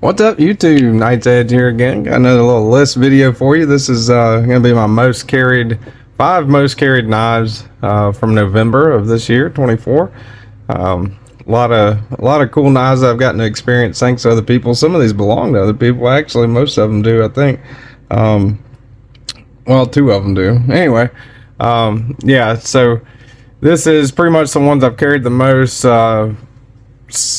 What's up, YouTube? Knight's Edge here again. Got another little list video for you. This is going to be my five most carried knives from November of this year, 24. A lot of cool knives I've gotten to experience thanks to other people. Some of these belong to other people. Actually, most of them do, I think. Well, two of them do. Anyway, yeah. So this is pretty much the ones I've carried the most.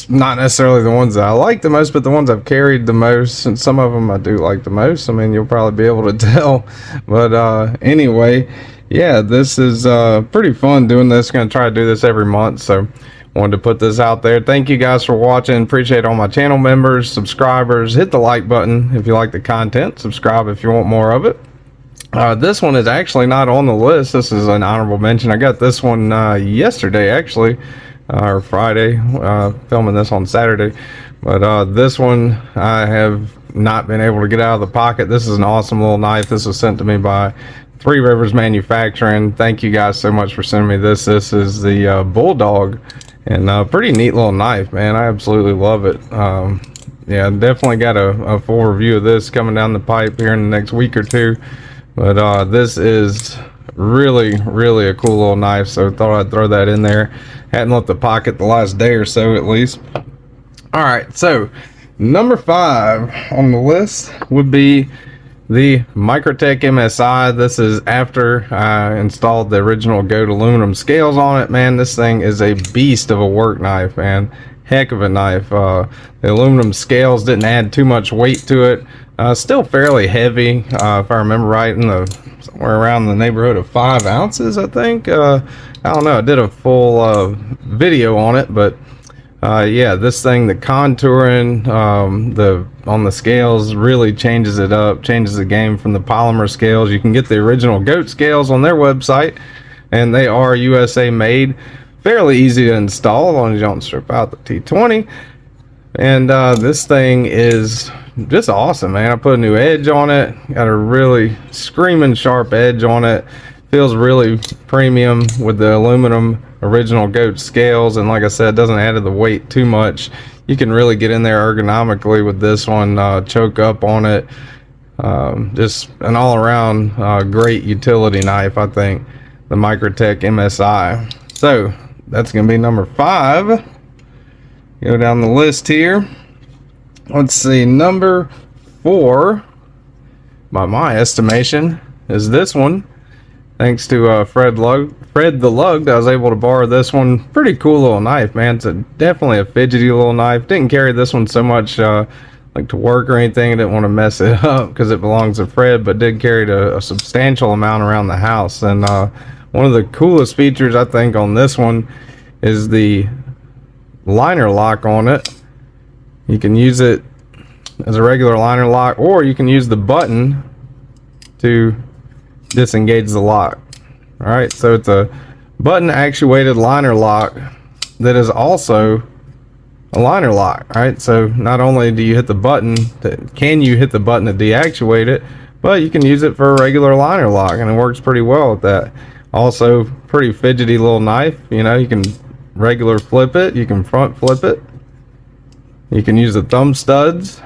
Not necessarily the ones that I like the most, but the ones I've carried the most, and some of them I do like the most. I mean, you'll probably be able to tell. But anyway, yeah, this is pretty fun doing this. Gonna try to do this every month, so wanted to put this out there. Thank you guys for watching. Appreciate all my channel members, subscribers. Hit the like button if you like the content. Subscribe if you want more of it. This one is actually not on the list. This is an honorable mention. I got this one yesterday, actually. Or Friday, filming this on Saturday, but this one I have not been able to get out of the pocket. This is an awesome little knife. This was sent to me by Three Rivers Manufacturing. Thank you guys so much for sending me this. This is the Bulldog, and pretty neat little knife, man. I absolutely love it. Yeah, definitely got a full review of this coming down the pipe here in the next week or two, but this is really a cool little knife, so thought I'd throw that in there. Hadn't left the pocket the last day or so, at least. All right, so number 5 on the list would be the Microtech MSI. This is after I installed the original gold aluminum scales on it. Man, this thing is a beast of a work knife, man. Heck of a knife. The aluminum scales didn't add too much weight to it. Still fairly heavy, if I remember right, somewhere around the neighborhood of 5 ounces, I think. I don't know, I did a full video on it, but yeah, this thing, the contouring on the scales really changes it up, changes the game from the polymer scales. You can get the original goat scales on their website, and they are USA made. Fairly easy to install as long as you don't strip out the T20. And this thing is just awesome, man. I put a new edge on it, got a really screaming sharp edge on it. Feels really premium with the aluminum original goat scales, and like I said, it doesn't add to the weight too much. You can really get in there ergonomically with this one, choke up on it. Just an all-around great utility knife, I think, the Microtech MSI. So that's gonna be number 5. Go down the list here. Let's see, number 4 by my estimation is this one. Thanks to Fred the Lug, I was able to borrow this one. Pretty cool little knife, man. It's definitely a fidgety little knife. Didn't carry this one so much like to work or anything. I didn't want to mess it up because it belongs to Fred, but did carry a substantial amount around the house. And one of the coolest features I think on this one is the liner lock on it. You can use it as a regular liner lock, or you can use the button to disengage the lock. All right, so it's a button actuated liner lock that is also a liner lock. All right, so not only do you hit the button, can you hit the button to deactivate it, but you can use it for a regular liner lock, and it works pretty well with that. Also, pretty fidgety little knife. You know, you can regular flip it, you can front flip it, you can use the thumb studs,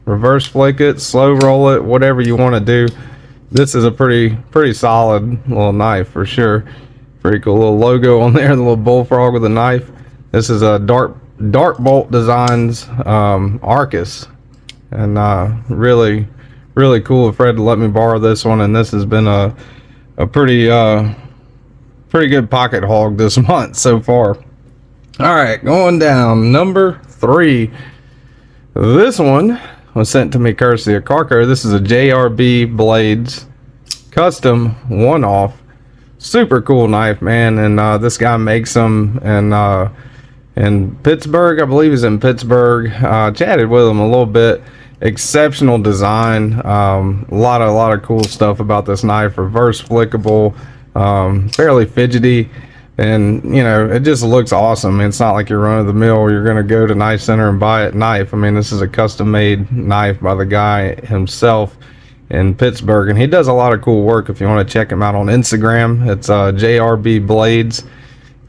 reverse flick it, slow roll it, whatever you want to do. This is a pretty solid little knife for sure. Pretty cool little logo on there, the little bullfrog with a knife. This is a Dark Bolt Designs Arcus, and really cool of Fred to let me borrow this one. And this has been a pretty good pocket hog this month so far. All right, going down, number 3. This one was sent to me courtesy of Karco. This is a JRB Blades custom one-off. Super cool knife, man. And this guy makes them in Pittsburgh, I believe he's in Pittsburgh. Chatted with him a little bit. Exceptional design. A lot of cool stuff about this knife. Reverse flickable, fairly fidgety, and you know, it just looks awesome. I mean, it's not like you're run-of-the-mill, you're gonna go to Knife Center and buy a knife. I mean, this is a custom made knife by the guy himself in Pittsburgh, and he does a lot of cool work. If you want to check him out on Instagram, it's JRB Blades.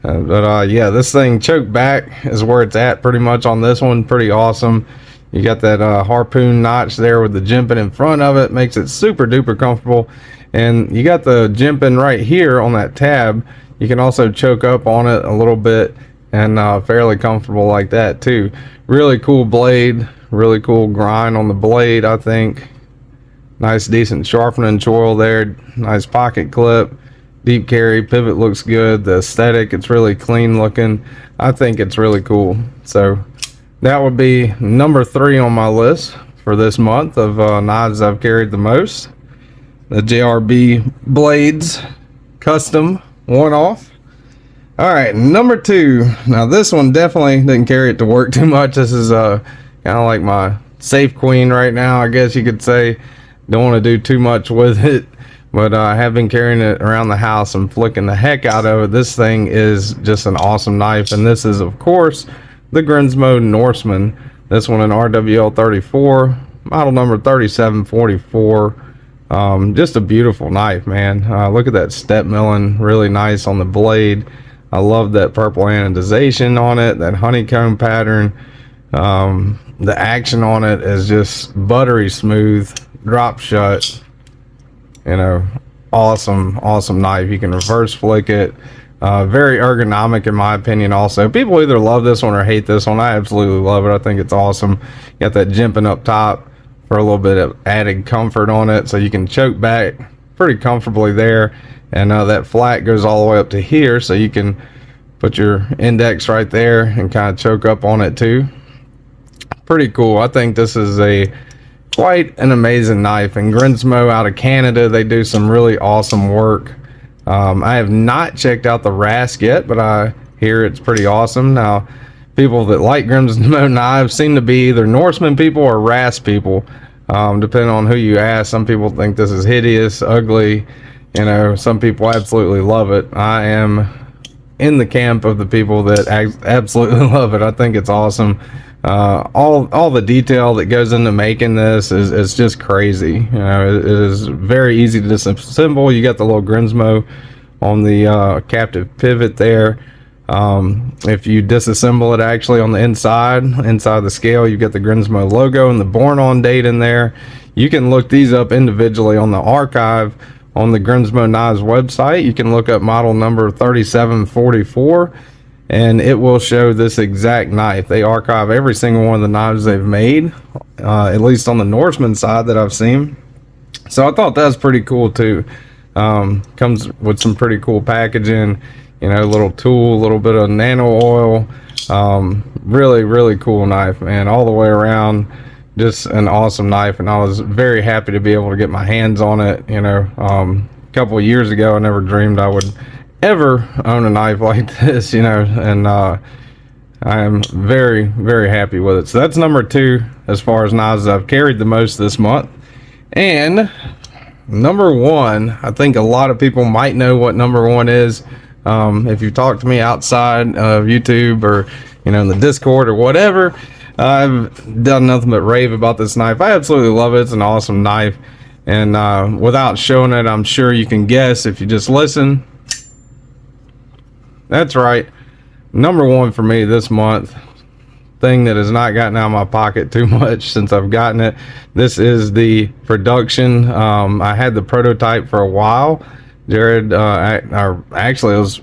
Yeah, this thing choke back is where it's at pretty much on this one. Pretty awesome. You got that harpoon notch there with the jimping in front of it, makes it super duper comfortable. And you got the jimping right here on that tab. You can also choke up on it a little bit, and fairly comfortable like that too. Really cool blade, really cool grind on the blade, I think. Nice decent sharpening choil there, nice pocket clip, deep carry, pivot looks good. The aesthetic, it's really clean looking. I think it's really cool. So that would be number 3 on my list for this month of knives I've carried the most. The JRB Blades custom one-off. All right, number 2. Now this one definitely didn't carry it to work too much. This is kind of like my safe queen right now, I guess you could say. Don't want to do too much with it, but I have been carrying it around the house and flicking the heck out of it. This thing is just an awesome knife, and this is of course the GMMO Norseman. This one in RWL 34, model number 3744. Just a beautiful knife, man. Look at that step milling, really nice on the blade. I love that purple anodization on it, that honeycomb pattern. The action on it is just buttery smooth, drop shut. You know, awesome knife. You can reverse flick it. Very ergonomic in my opinion also. People either love this one or hate this one. I absolutely love it. I think it's awesome. You got that jimping up top for a little bit of added comfort on it, so you can choke back pretty comfortably there. And that flat goes all the way up to here, so you can put your index right there and kind of choke up on it too. Pretty cool. I think this is quite an amazing knife. And GMMO out of Canada, they do some really awesome work. I have not checked out the RASK yet, but I hear it's pretty awesome. Now, people that like GMMO knives seem to be either Norseman people or RASK people, depending on who you ask. Some people think this is hideous, ugly. You know, some people absolutely love it. I am in the camp of the people that absolutely love it. I think it's awesome. All the detail that goes into making this is just crazy. You know, it is very easy to disassemble. You got the little GMMO on the captive pivot there. If you disassemble it actually on the inside the scale, you get the GMMO logo and the born on date in there. You can look these up individually on the archive on the GMMO Knives website. You can look up model number 3744 and it will show this exact knife. They archive every single one of the knives they've made, at least on the Norseman side that I've seen. So I thought that was pretty cool too. Comes with some pretty cool packaging, you know, little tool, a little bit of nano oil. Really cool knife, man, all the way around. Just an awesome knife, and I was very happy to be able to get my hands on it. You know, a couple of years ago I never dreamed I would ever own a knife like this, you know, and I am very happy with it. So that's number 2 as far as knives I've carried the most this month. And number 1, I think a lot of people might know what number 1 is. If you talk to me outside of YouTube or, you know, in the Discord or whatever, I've done nothing but rave about this knife. I absolutely love it. It's an awesome knife, and without showing it, I'm sure you can guess if you just listen. That's right, number 1 for me this month, thing that has not gotten out of my pocket too much since I've gotten it. This is the production. I had the prototype for a while. Jared, actually it was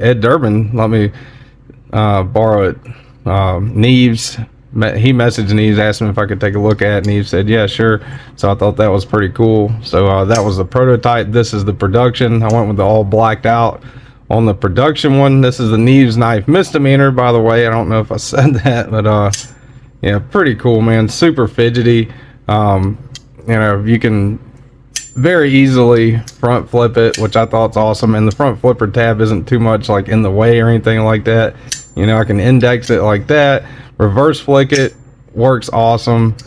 Ed Durbin let me borrow it. Knives, he messaged Knives, asked me if I could take a look at it, and Knives said yeah, sure. So I thought that was pretty cool. So that was the prototype. This is the production. I went with the all blacked out on the production one. This is the Knives knife Misdemeanor, by the way. I don't know if I said that, but yeah, pretty cool, man. Super fidgety. You know, you can very easily front flip it, which I thought's awesome, and the front flipper tab isn't too much like in the way or anything like that. You know, I can index it like that, reverse flick it, works awesome.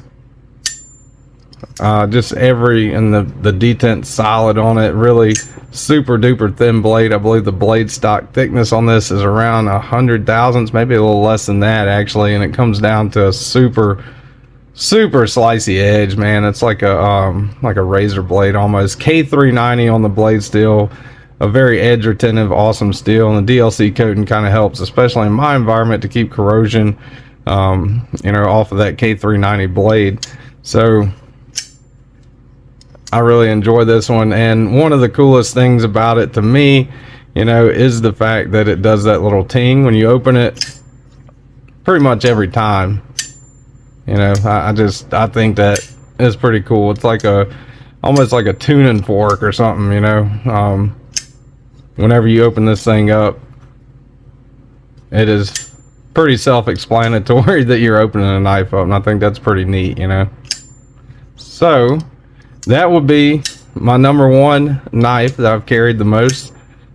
Just and the detent's solid on it. Really super duper thin blade. I believe the blade stock thickness on this is around 100 thousandths, maybe a little less than that actually, and it comes down to a super slicey edge, man. It's like a razor blade almost. K390 on the blade steel, a very edge retentive awesome steel, and the DLC coating kind of helps, especially in my environment, to keep corrosion you know, off of that K390 blade. So I really enjoy this one, and one of the coolest things about it to me, you know, is the fact that it does that little ting when you open it pretty much every time. You know, I think that is pretty cool. It's like almost like a tuning fork or something, you know. Whenever you open this thing up, it is pretty self-explanatory that you're opening a knife up, and I think that's pretty neat, you know. So that would be my number one knife that I've carried the most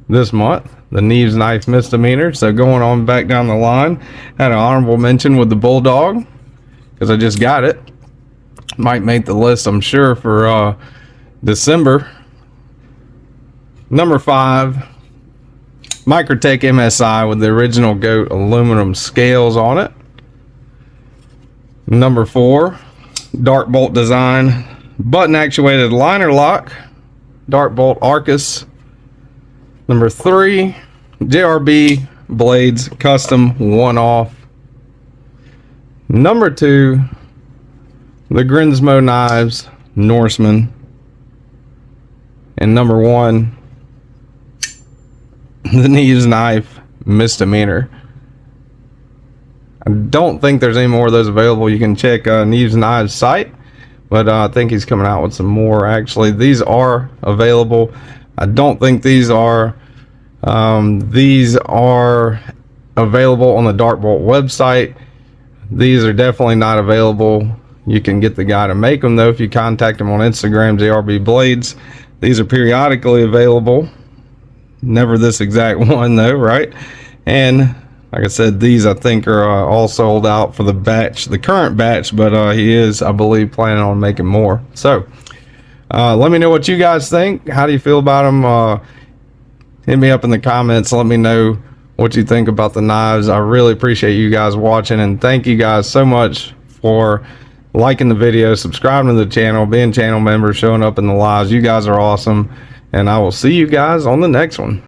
this month, the Knives Knife Misdemeanor. So going on back down the line, had an honorable mention with the Bulldog, because I just got it. Might make the list, I'm sure, for December. Number 5, Microtech MSI with the original goat aluminum scales on it. Number 4, Dark Bolt Design button actuated liner lock, Dark Bolt Arcus. Number 3, JRB Blades custom one-off. Number 2, the GMMO Knives Norseman. And number 1, the Knives Knife Misdemeanor. I don't think there's any more of those available. You can check Knives Knives site, but I think he's coming out with some more. Actually, these are available. I don't think these are available on the Dark Bolt website. These are definitely not available. You can get the guy to make them though if you contact him on Instagram, JRB Blades. These are periodically available. Never this exact one though, right? And like I said, these I think are all sold out for the current batch, but he is, I believe, planning on making more. So let me know what you guys think. How do you feel about them? Hit me up in the comments. Let me know what you think about the knives. I really appreciate you guys watching, and thank you guys so much for liking the video, subscribing to the channel, being channel members, showing up in the lives. You guys are awesome, and I will see you guys on the next one.